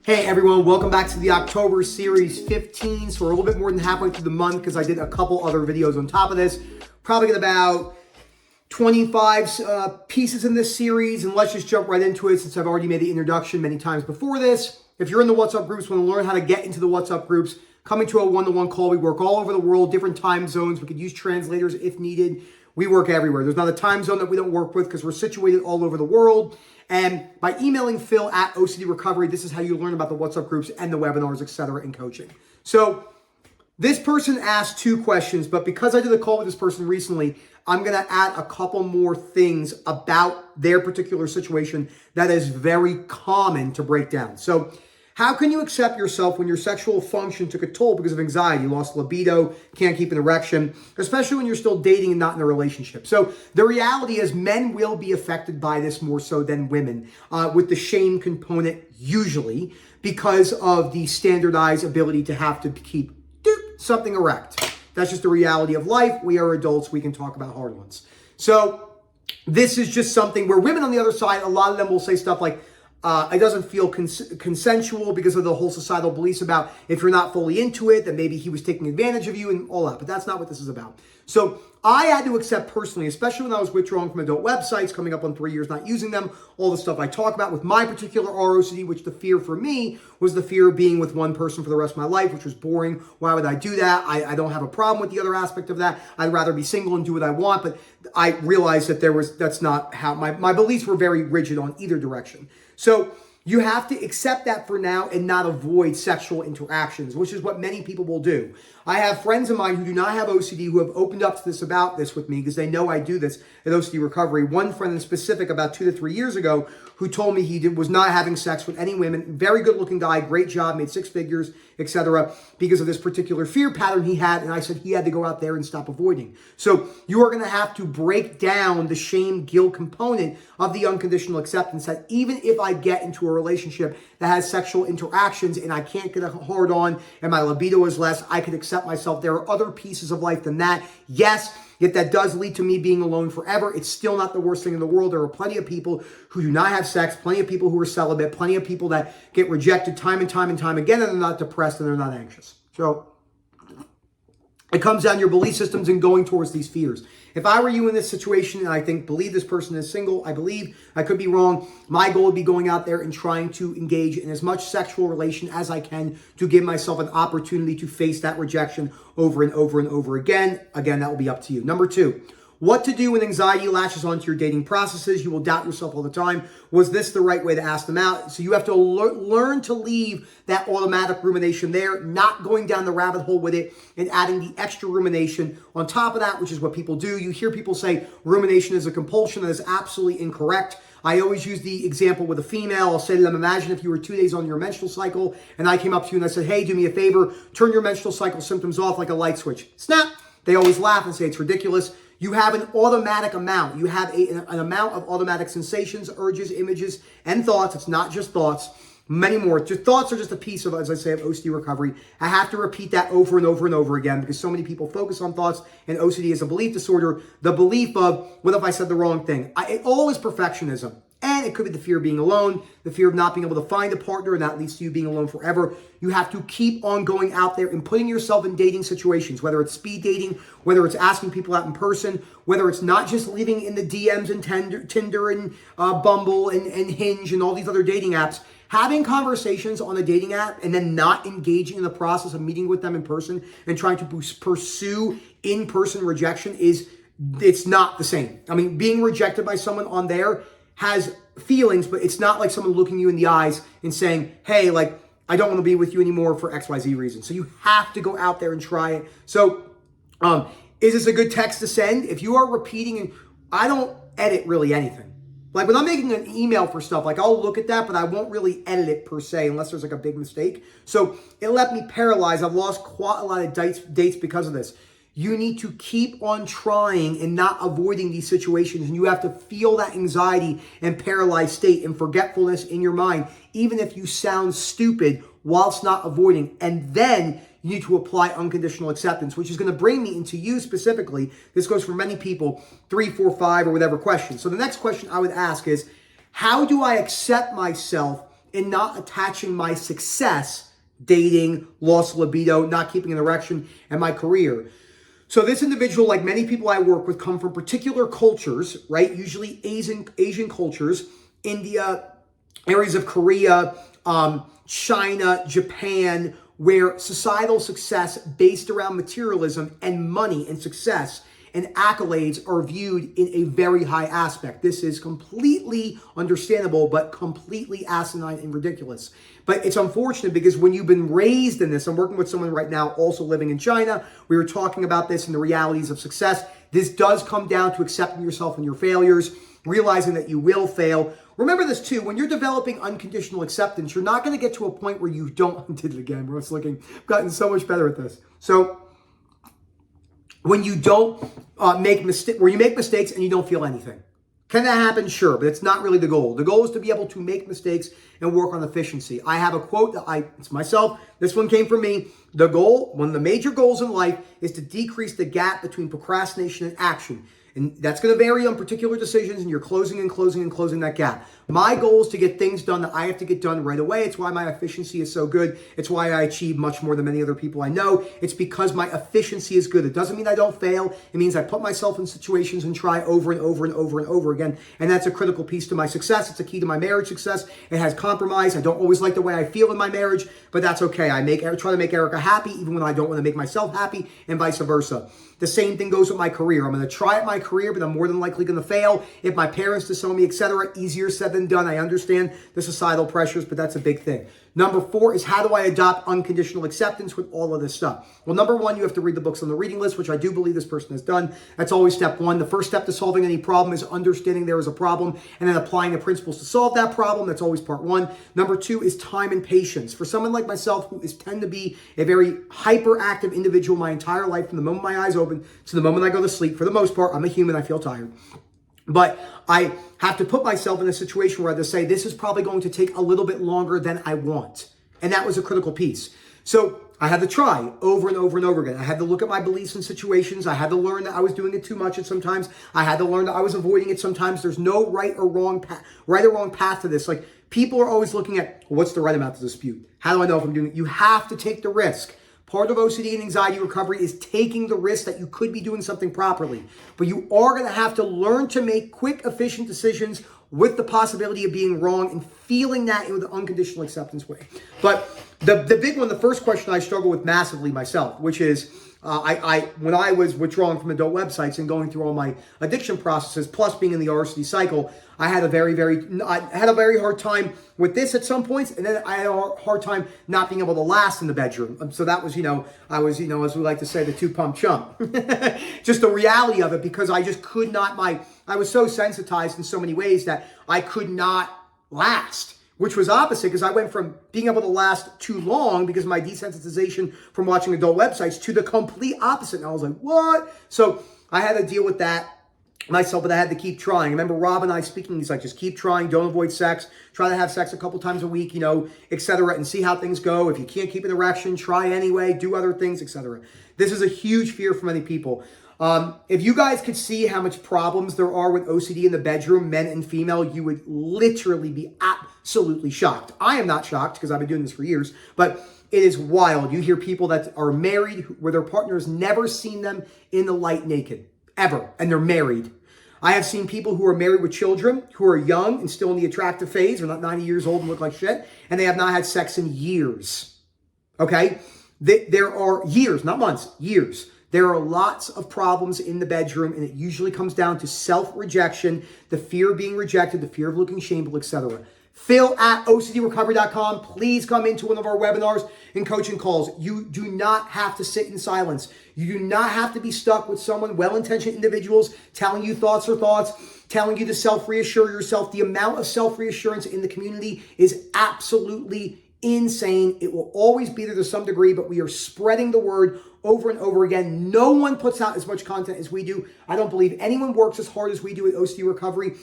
Hey everyone, welcome back to the October Series 15. So we're a little bit more than halfway through the month because I did a couple other videos on top of this. Probably get about 25 pieces in this series, and let's just jump right into it since I've already made the introduction many times before this. If you're in the WhatsApp groups, want to learn how to get into the WhatsApp groups, coming to a one-to-one call. We work all over the world, different time zones. We could use translators if needed. We work everywhere. There's not a time zone that we don't work with because we're situated all over the world. And by emailing Phil at OCD Recovery, this is how you learn about the WhatsApp groups and the webinars, etc., and coaching. So this person asked two questions, but because I did a call with this person recently, I'm going to add a couple more things about their particular situation that is very common to break down. So how can you accept yourself when your sexual function took a toll because of anxiety? You lost libido, can't keep an erection, especially when you're still dating and not in a relationship. So the reality is men will be affected by this more so than women, with the shame component usually because of the standardized ability to have to keep something erect. That's just the reality of life. We are adults. We can talk about hard ones. So this is just something where women on the other side, a lot of them will say stuff like, it doesn't feel consensual because of the whole societal beliefs about if you're not fully into it, then maybe he was taking advantage of you and all that. But that's not what this is about. So I had to accept personally, especially when I was withdrawing from adult websites, coming up on 3 years not using them, all the stuff I talk about with my particular ROCD, which the fear for me was the fear of being with one person for the rest of my life, which was boring. Why would I do that? I don't have a problem with the other aspect of that. I'd rather be single and do what I want. But I realized that that's not how my beliefs were very rigid on either direction. So you have to accept that for now and not avoid sexual interactions, which is what many people will do. I have friends of mine who do not have OCD who have opened up to this about this with me because they know I do this at OCD Recovery. One friend in specific about 2 to 3 years ago who told me he was not having sex with any women. Very good looking guy, great job, made 6 figures, etc. because of this particular fear pattern he had. And I said he had to go out there and stop avoiding. So you are going to have to break down the shame, guilt component of the unconditional acceptance that even if I get into a relationship that has sexual interactions and I can't get a hard on and my libido is less, I can accept myself. There are other pieces of life than that. Yes, if that does lead to me being alone forever, it's still not the worst thing in the world. There are plenty of people who do not have sex, plenty of people who are celibate, plenty of people that get rejected time and time and time again, and they're not depressed and they're not anxious. So it comes down to your belief systems and going towards these fears. If I were you in this situation, and I believe this person is single, I could be wrong. My goal would be going out there and trying to engage in as much sexual relation as I can to give myself an opportunity to face that rejection over and over and over again. Again, that will be up to you. Number 2, what to do when anxiety latches onto your dating processes. You will doubt yourself all the time. Was this the right way to ask them out? So you have to learn to leave that automatic rumination there, not going down the rabbit hole with it and adding the extra rumination on top of that, which is what people do. You hear people say rumination is a compulsion. That is absolutely incorrect. I always use the example with a female. I'll say to them, imagine if you were 2 days on your menstrual cycle and I came up to you and I said, hey, do me a favor, turn your menstrual cycle symptoms off like a light switch. Snap. They always laugh and say it's ridiculous. You have an automatic amount. You have an amount of automatic sensations, urges, images, and thoughts. It's not just thoughts. Many more. Just thoughts are just a piece of, as I say, of OCD recovery. I have to repeat that over and over and over again because so many people focus on thoughts, and OCD is a belief disorder. The belief of, what if I said the wrong thing? It all is perfectionism. And it could be the fear of being alone, the fear of not being able to find a partner, and that leads to you being alone forever. You have to keep on going out there and putting yourself in dating situations, whether it's speed dating, whether it's asking people out in person, whether it's not just living in the DMs and Tinder and Bumble and Hinge and all these other dating apps. Having conversations on a dating app and then not engaging in the process of meeting with them in person and trying to pursue in-person rejection it's not the same. I mean, being rejected by someone on there has feelings, but it's not like someone looking you in the eyes and saying, hey, like, I don't want to be with you anymore for XYZ reason. So you have to go out there and try it. So is this a good text to send? If you are repeating, and I don't edit really anything. Like when I'm making an email for stuff, like I'll look at that, but I won't really edit it per se unless there's like a big mistake. So it left me paralyzed. I've lost quite a lot of dates because of this. You need to keep on trying and not avoiding these situations. And you have to feel that anxiety and paralyzed state and forgetfulness in your mind, even if you sound stupid whilst not avoiding. And then you need to apply unconditional acceptance, which is going to bring me into you specifically. This goes for many people, 3, 4, 5, or whatever questions. So the next question I would ask is, how do I accept myself in not attaching my success, dating, loss of libido, not keeping an erection, and my career. So this individual, like many people I work with, come from particular cultures, right? Usually Asian cultures, India, areas of Korea, China, Japan, where societal success based around materialism and money and success and accolades are viewed in a very high aspect. This is completely understandable, but completely asinine and ridiculous. But it's unfortunate because when you've been raised in this, I'm working with someone right now also living in China. We were talking about this and the realities of success. This does come down to accepting yourself and your failures, realizing that you will fail. Remember this too, when you're developing unconditional acceptance, you're not going to get to a point where you don't, I did it again, bro. It's looking, I've gotten so much better at this. So when you don't where you make mistakes and you don't feel anything. Can that happen? Sure, but it's not really the goal. The goal is to be able to make mistakes and work on efficiency. I have a quote that it's myself. This one came from me. The goal, one of the major goals in life is to decrease the gap between procrastination and action. And that's going to vary on particular decisions, and you're closing that gap. My goal is to get things done that I have to get done right away. It's why my efficiency is so good. It's why I achieve much more than many other people I know. It's because my efficiency is good. It doesn't mean I don't fail. It means I put myself in situations and try over and over and over and over again. And that's a critical piece to my success. It's a key to my marriage success. It has compromise. I don't always like the way I feel in my marriage, but that's okay. I try to make Erica happy even when I don't want to make myself happy, and vice versa. The same thing goes with my career. I'm going to try at my career, but I'm more than likely going to fail. If my parents disown me, etc., easier said than done. I understand the societal pressures, but that's a big thing. Number 4 is, how do I adopt unconditional acceptance with all of this stuff? Well, number 1, you have to read the books on the reading list, which I do believe this person has done. That's always step 1. The first step to solving any problem is understanding there is a problem and then applying the principles to solve that problem. That's always part 1. Number 2 is time and patience. For someone like myself who tend to be a very hyperactive individual my entire life, from the moment my eyes open to the moment I go to sleep, for the most part, I'm a human, I feel tired. But I have to put myself in a situation where I have to say, this is probably going to take a little bit longer than I want. And that was a critical piece. So I had to try over and over and over again. I had to look at my beliefs and situations. I had to learn that I was doing it too much at sometimes. I had to learn that I was avoiding it sometimes. There's no right or wrong path to this. Like, people are always looking at, well, what's the right amount to dispute? How do I know if I'm doing it? You have to take the risk. Part of OCD and anxiety recovery is taking the risk that you could be doing something properly. But you are going to have to learn to make quick, efficient decisions with the possibility of being wrong and feeling that in the unconditional acceptance way. But the big one, the first question I struggle with massively myself, which is, when I was withdrawing from adult websites and going through all my addiction processes, plus being in the ROCD cycle, I had a very hard time with this at some points, and then I had a hard time not being able to last in the bedroom. So that was, I was, as we like to say, the 2-pump chump. Just the reality of it, because I just could not, I was so sensitized in so many ways that I could not last. Which was opposite, because I went from being able to last too long because of my desensitization from watching adult websites to the complete opposite. And I was like, what? So I had to deal with that myself, but I had to keep trying. I remember Rob and I speaking, he's like, just keep trying, don't avoid sex, try to have sex a couple times a week, etc., and see how things go. If you can't keep an erection, try anyway, do other things, etc. This is a huge fear for many people. If you guys could see how much problems there are with OCD in the bedroom, men and female, you would literally be absolutely shocked. I am not shocked because I've been doing this for years, but it is wild. You hear people that are married where their partner's never seen them in the light naked, ever, and they're married. I have seen people who are married with children who are young and still in the attractive phase. They're not 90 years old and look like shit, and they have not had sex in years. Okay? There are years, not months, years. There are lots of problems in the bedroom, and it usually comes down to self-rejection, the fear of being rejected, the fear of looking shameful, etc. Phil at OCDrecovery.com. Please come into one of our webinars and coaching calls. You do not have to sit in silence. You do not have to be stuck with someone, well-intentioned individuals, telling you thoughts, telling you to self-reassure yourself. The amount of self-reassurance in the community is absolutely insane. It will always be there to some degree, but we are spreading the word over and over again. No one puts out as much content as we do. I don't believe anyone works as hard as we do at OCD Recovery.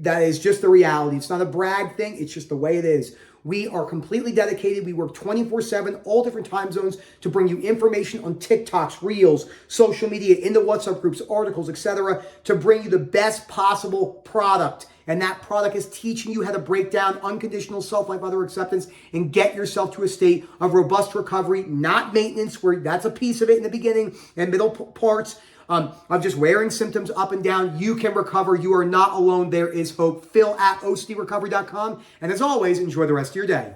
That is just the reality. It's not a brag thing. It's just the way it is. We are completely dedicated. We work 24/7, all different time zones, to bring you information on TikToks, Reels, social media, in the WhatsApp groups, articles, etc., to bring you the best possible product. And that product is teaching you how to break down unconditional self-life, other acceptance, and get yourself to a state of robust recovery, not maintenance, where that's a piece of it in the beginning and middle parts of just wearing symptoms up and down. You can recover. You are not alone. There is hope. Phil at OCDrecovery.com. And as always, enjoy the rest of your day.